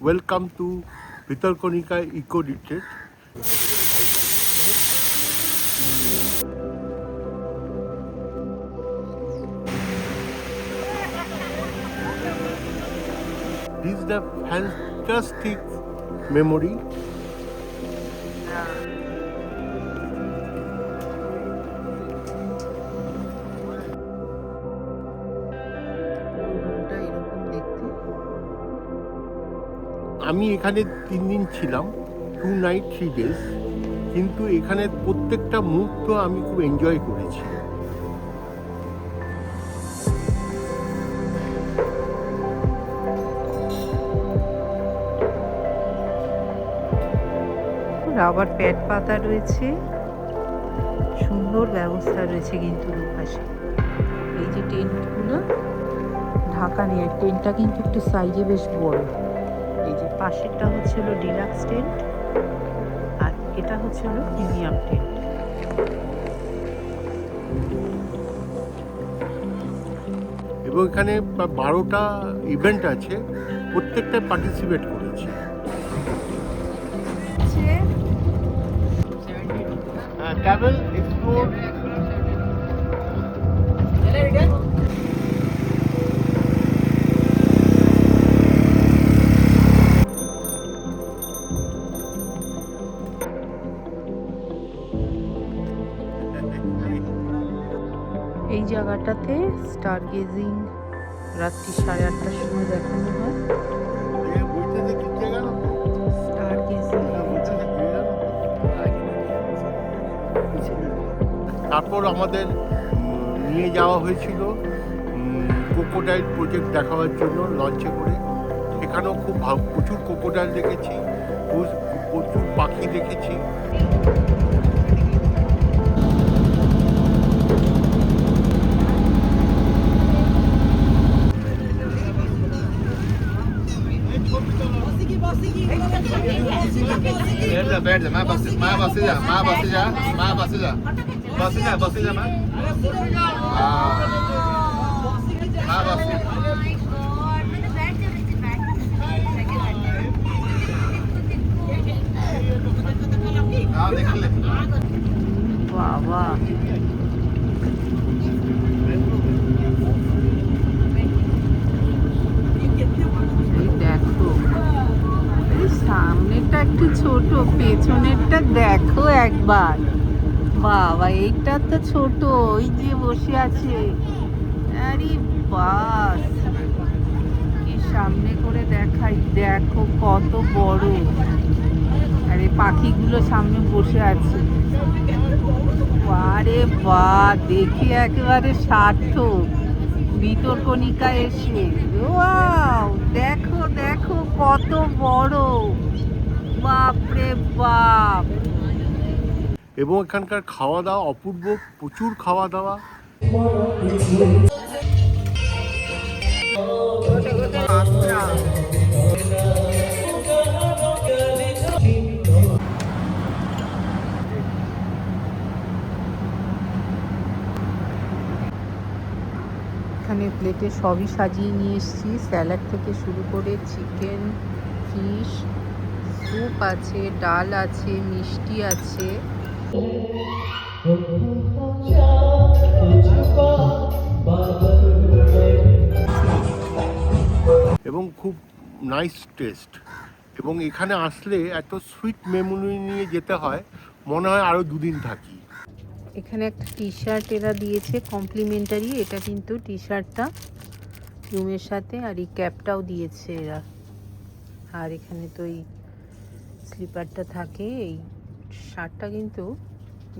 Welcome to Bhitarkonika Eco Retreat. This is the fantastic memory. আমি এখানে 3 দিন ছিলাম, 2 নাইট 3 ডেজ, কিন্তু এখানে প্রত্যেকটা মুহূর্ত আমি খুব এনজয় করেছি। রাবার প্যাড পাতা রয়েছে, সুন্দর ব্যবস্থা রয়েছে কিন্তু দুপাশে। এই যে টেন্টগুলো ঢাকা নিয়ে, টেন্টটা কিন্তু একটু সাইজে বেশ বড়। এই যে পাশেরটা হচ্ছে হলো ডিলাক্স টেন্ট, আর এটা হচ্ছে হলো প্রিমিয়াম টেন্ট। এবং এখানে 12টা ইভেন্ট আছে, প্রত্যেকটায় পার্টিসিপেট করেছি। ট্রাভেল এক্সপ্লোর এই জায়গাটাতে স্টার গেজিং রাত্রি 8:30টার সময় দেখানো হয়। Star gazing. তারপর আমাদের নিয়ে যাওয়া হয়েছিল ক্রোকোডাইল প্রজেক্ট দেখাবার জন্য লঞ্চে করে। সেখানেও খুব প্রচুর ক্রোকোডাইল দেখেছি, প্রচুর পাখি দেখেছি। बैठ जा, माँ बस जा, माँ बस जा, माँ बस जा, माँ बस जा, बस जा माँ। माँ बस जा। हाँ देख ले। वाह वाह, দেখো সামনেটা একটু ছোট, পেছনেরটা দেখো একবার। বাবা এইটা তো ছোট, ওই যে বসে আছে। আরে বাস, কি সামনে করে দেখাই, দেখো কত বড়। আরে পাখিগুলো সামনে বসে আছে। আরে বাহ, দেখে একেবারে সার্থক ভিতরকণিকা এসে। ওয়াও, দেখো দেখো কত বড়, বাপরে বাপ। এবং এখানকার খাওয়া দাওয়া অপূর্ব, প্রচুর খাওয়া দাওয়া। এখানে প্লেটে সবই সাজিয়ে নিয়ে এসেছি, স্যালাড থেকে শুরু করে চিকেন, ফিশ, স্যুপ আছে, ডাল আছে, মিষ্টি আছে। এবং খুব নাইস টেস্ট। এবং এখানে আসলে এত সুইট মেমোরি নিয়ে যেতে হয়, মনে হয় আরও 2 দিন থাকি। এখানে একটা টি শার্ট এরা দিয়েছে কমপ্লিমেন্টারি, এটা কিন্তু টি শার্টটা রুমের সাথে, আর এই ক্যাপটাও দিয়েছে এরা। আর এখানে তো এই স্লিপারটা থাকে। এই শার্টটা কিন্তু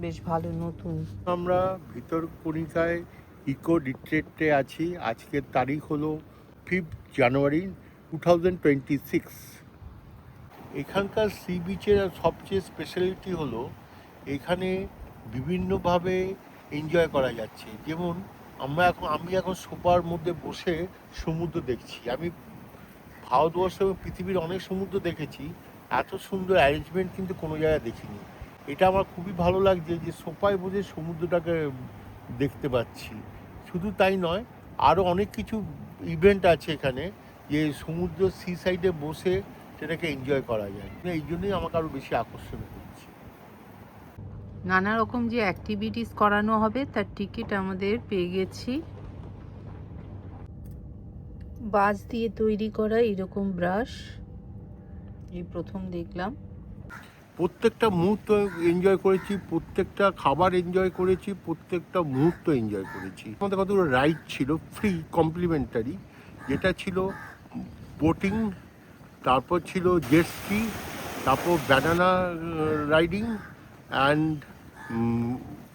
বেশ ভালো, নতুন। আমরা ভিতরকণিকায় ইকো রিট্রিটে আছি। আজকের তারিখ হলো 5 জানুয়ারি 2026। এখানকার সি বিচের সবচেয়ে স্পেশালিটি হলো এখানে বিভিন্নভাবে এনজয় করা যাচ্ছে। যেমন আমি এখন সোফার মধ্যে বসে সমুদ্র দেখছি। আমি ভারতবর্ষ এবং পৃথিবীর অনেক সমুদ্র দেখেছি, এত সুন্দর অ্যারেঞ্জমেন্ট কিন্তু কোনো জায়গায় দেখিনি। এটা আমার খুবই ভালো লাগছে যে সোফায় বসে সমুদ্রটাকে দেখতে পাচ্ছি। শুধু তাই নয়, আরও অনেক কিছু ইভেন্ট আছে এখানে, যে সমুদ্র সি সাইডে বসে সেটাকে এনজয় করা যায়। এই জন্যই আমাকে আরও বেশি আকর্ষণ করছে। নানা রকম যে অ্যাক্টিভিটিস করানো হবে তার টিকিট আমাদের পেয়ে গেছি। বাঁশ দিয়ে তৈরি করা এরকম ব্রাশ এই প্রথম দেখলাম। প্রত্যেকটা মুহূর্ত এনজয় করেছি, প্রত্যেকটা খাবার এনজয় করেছি, প্রত্যেকটা মুহূর্ত এনজয় করেছি। আমাদের কতগুলো রাইড ছিল ফ্রি কমপ্লিমেন্টারি, যেটা ছিল বোটিং, তারপর ছিল জেট স্কি, তারপর ব্যানানা রাইডিং অ্যান্ড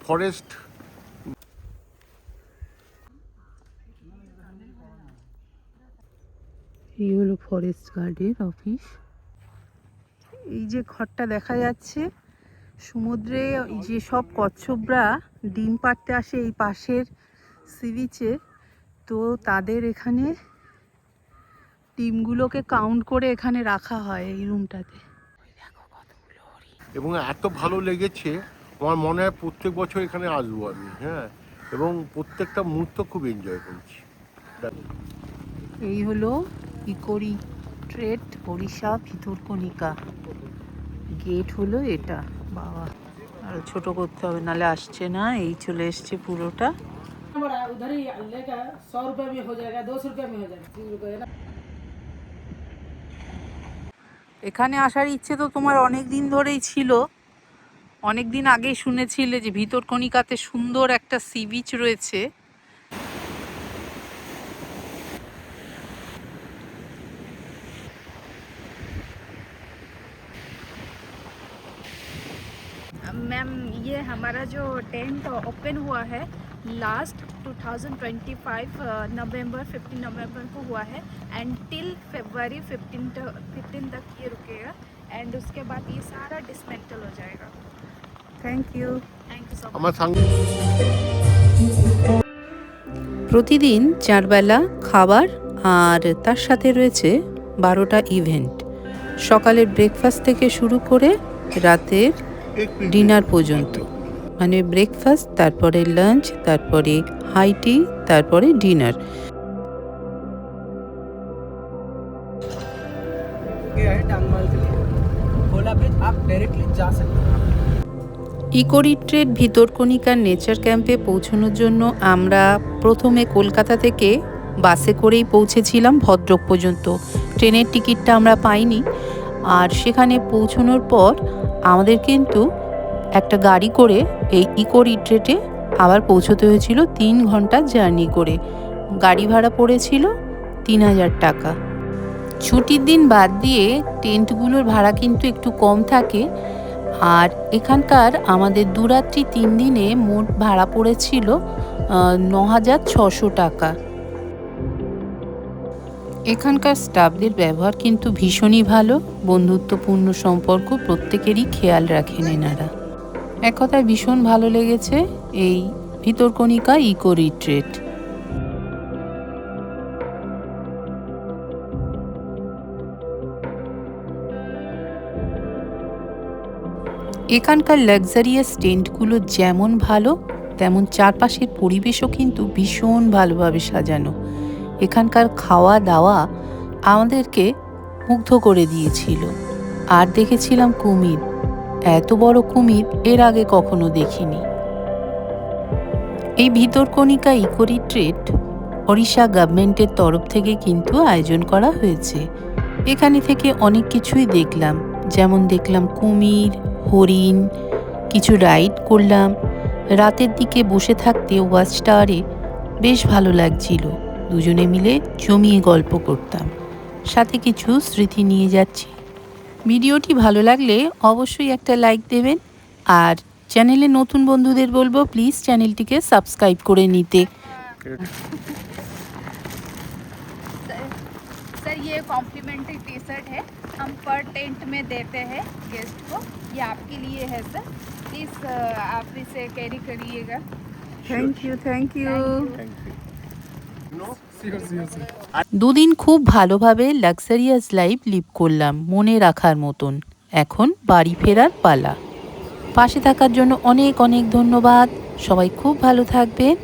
ফরেস্ট। এই হলো ফরেস্ট গার্ডের অফিস। এই যে ঘরটা দেখা যাচ্ছে, সমুদ্রে যে সব কচ্ছপরা ডিম পাড়তে আসে এই পাশের সি বিচে, তো তাদের এখানে ডিমগুলোকে কাউন্ট করে এখানে রাখা হয় এই রুমটাতে। এবং এত ভালো লেগেছে, আমার মনে হয় প্রত্যেক বছর এখানে আসবো আমি। হ্যাঁ, এবং প্রত্যেকটা মুহূর্ত খুব এনজয় করেছি। এই হলো ইকোরি ট্রেড ওড়িশা ভিতরকণিকা। গেট হলো এটা। বাবা, আরো ছোট করতে হবে, নালে আসছে না। এই চলে এসছে পুরোটা। उधर ही लेगा 100 रुपये में हो जाएगा, 200 रुपये में हो जाएगा, 30 रुपये ना। এখানে আসার ইচ্ছে তো তোমার অনেক দিন ধরেই ছিল। অনেক দিন আগেই শুনেছিলে যে ভিতরকণিকাতে সুন্দর একটা সি বিচ রয়েছে। मैम ये हमारा जो टेंट ओपन हुआ है लास्ट 2025 नवंबर 15 नवंबर को हुआ है एंड टिल फरवरी 15 तक ये रुकेगा एंड उसके बाद ये सारा डिसमेंटल हो जाएगा। Thank you. Thank you so much. আমার সঙ্গে প্রতিদিন 4 বেলা খাবার আর তার সাথে রয়েছে 12টা ইভেন্ট। সকালের ব্রেকফাস্ট থেকে শুরু করে রাতের ডিনার পর্যন্ত, মানে ব্রেকফাস্ট, তারপরে লাঞ্চ, তারপরে হাই টি, তারপরে ডিনার। टांगमाल के लिए खोला ब्रिज आप डायरेक्टली जा सकते हैं। ইকো রিট্রিট ভিতরকণিকার নেচার ক্যাম্পে পৌঁছানোর জন্য আমরা প্রথমে কলকাতা থেকে বাসে করেই পৌঁছেছিলাম ভদ্রক পর্যন্ত। ট্রেনের টিকিটটা আমরা পাইনি। আর সেখানে পৌঁছানোর পর আমাদের কিন্তু একটা গাড়ি করে এই ইকো রিট্রিটে আবার পৌঁছতে হয়েছিল 3 ঘন্টা জার্নি করে। গাড়ি ভাড়া পড়েছিল 3000 টাকা। ছুটির দিন বাদ দিয়ে টেন্টগুলোর ভাড়া কিন্তু একটু কম থাকে। আর এখানকার আমাদের 2 রাত্রি 3 দিনে মোট ভাড়া পড়েছিল 9600 টাকা। এখানকার স্টাফদের ব্যবহার কিন্তু ভীষণই ভালো, বন্ধুত্বপূর্ণ সম্পর্ক প্রত্যেকেরই খেয়াল রাখেন এনারা। এক কথায় ভীষণ ভালো লেগেছে এই ভিতরকণিকা ইকো রিট্রিট। এখানকার লাক্সারিয়াস টেন্টগুলো যেমন ভালো, তেমন চারপাশের পরিবেশও কিন্তু ভীষণ ভালোভাবে সাজানো। এখানকার খাওয়া দাওয়া আমাদেরকে মুগ্ধ করে দিয়েছিল। আর দেখেছিলাম কুমির, এত বড় কুমির এর আগে কখনো দেখিনি। এই ভিতরকণিকা ইকো রিট্রিট ওড়িশা গভর্নমেন্টের তরফ থেকে কিন্তু আয়োজন করা হয়েছে। এখানে থেকে অনেক কিছুই দেখলাম, যেমন দেখলাম কুমির, হরিণ, কিছু রাইড করলাম। রাতের দিকে বসে থাকতে ওয়াচ টাওয়ারে বেশ ভালো লাগছিল। দুজনে মিলে জমিয়ে গল্প করতাম, সাথে কিছু স্মৃতি নিয়ে যাচ্ছি। ভিডিওটি ভালো লাগলে অবশ্যই একটা লাইক দেবেন। আর চ্যানেলে নতুন বন্ধুদের বলবো প্লিজ চ্যানেলটিকে সাবস্ক্রাইব করে নিতে। सर ये कॉम्प्लीमेंट्री टी शर्ट है, हम पर टेंट में देते हैं गेस्ट को, ये आपके लिए है सर, प्लीज़ आप इसे कैरी करिएगा। Thank you, thank you. Thank you. দুদিন খুব ভালোভাবে লাক্সারিয়াস লাইফ লিভ করলাম, মনে রাখার মতন। এখন বাড়ি ফেরার পালা। পাশে থাকার জন্য অনেক অনেক ধন্যবাদ। সবাই খুব ভালো থাকবেন।